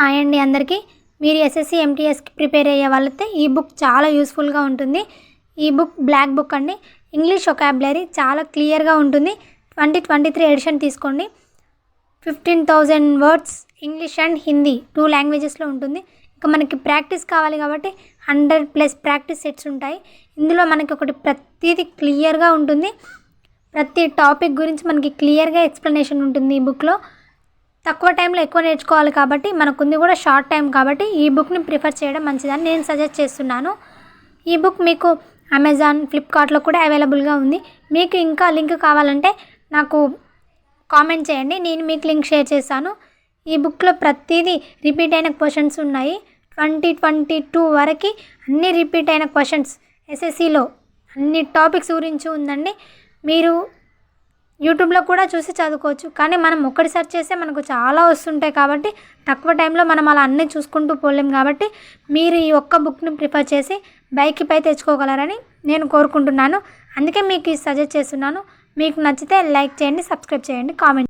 Hi అండి అందరికీ. మీరు ఎస్ఎస్సి ఎంటీఎస్కి ప్రిపేర్ అయ్యే వాళ్ళైతే ఈ బుక్ చాలా యూస్ఫుల్గా ఉంటుంది. ఈ బుక్ బ్లాక్ బుక్ అండి. ఇంగ్లీష్ వొకాబులరీ చాలా క్లియర్గా ఉంటుంది. 2023 ఎడిషన్ తీసుకోండి. 15,000 వర్డ్స్ ఇంగ్లీష్ అండ్ హిందీ 2 లాంగ్వేజెస్లో ఉంటుంది. ఇంకా మనకి ప్రాక్టీస్ కావాలి కాబట్టి 100+ ప్రాక్టీస్ సెట్స్ ఉంటాయి. ఇందులో మనకి ప్రతిదీ క్లియర్గా ఉంటుంది. ప్రతి టాపిక్ గురించి మనకి క్లియర్గా ఎక్స్ప్లెనేషన్ ఉంటుంది ఈ బుక్లో. తక్కువ టైంలో ఎక్కువ నేర్చుకోవాలి కాబట్టి మనకుంది కూడా షార్ట్ టైం కాబట్టి ఈ బుక్ని ప్రిఫర్ చేయడం మంచిదని నేను సజెస్ట్ చేస్తున్నాను. ఈ బుక్ మీకు అమెజాన్, ఫ్లిప్కార్ట్లో కూడా అవైలబుల్గా ఉంది. మీకు ఇంకా లింక్ కావాలంటే నాకు కామెంట్ చేయండి, నేను మీకు లింక్ షేర్ చేస్తాను. ఈ బుక్లో ప్రతిదీ రిపీట్ అయిన క్వశ్చన్స్ ఉన్నాయి. 2022 వరకు అన్ని రిపీట్ అయిన క్వశ్చన్స్ ఎస్ఎస్సిలో అన్ని టాపిక్స్ గురించి ఉందండి. మీరు యూట్యూబ్లో కూడా చూసి చదువుకోవచ్చు. కానీ మనం ఒక్కటి సెర్చ్ చేస్తే మనకు చాలా వస్తుంటాయి కాబట్టి తక్కువ టైంలో మనం అలా అన్నీ చూసుకుంటూ పోలేం. కాబట్టి మీరు ఈ ఒక్క బుక్ని ప్రిఫర్ చేసి బైక్కి పై తెచ్చుకోగలరని నేను కోరుకుంటున్నాను. అందుకే మీకు సజెస్ట్ చేస్తున్నాను. మీకు నచ్చితే లైక్ చేయండి, సబ్స్క్రైబ్ చేయండి, కామెంట్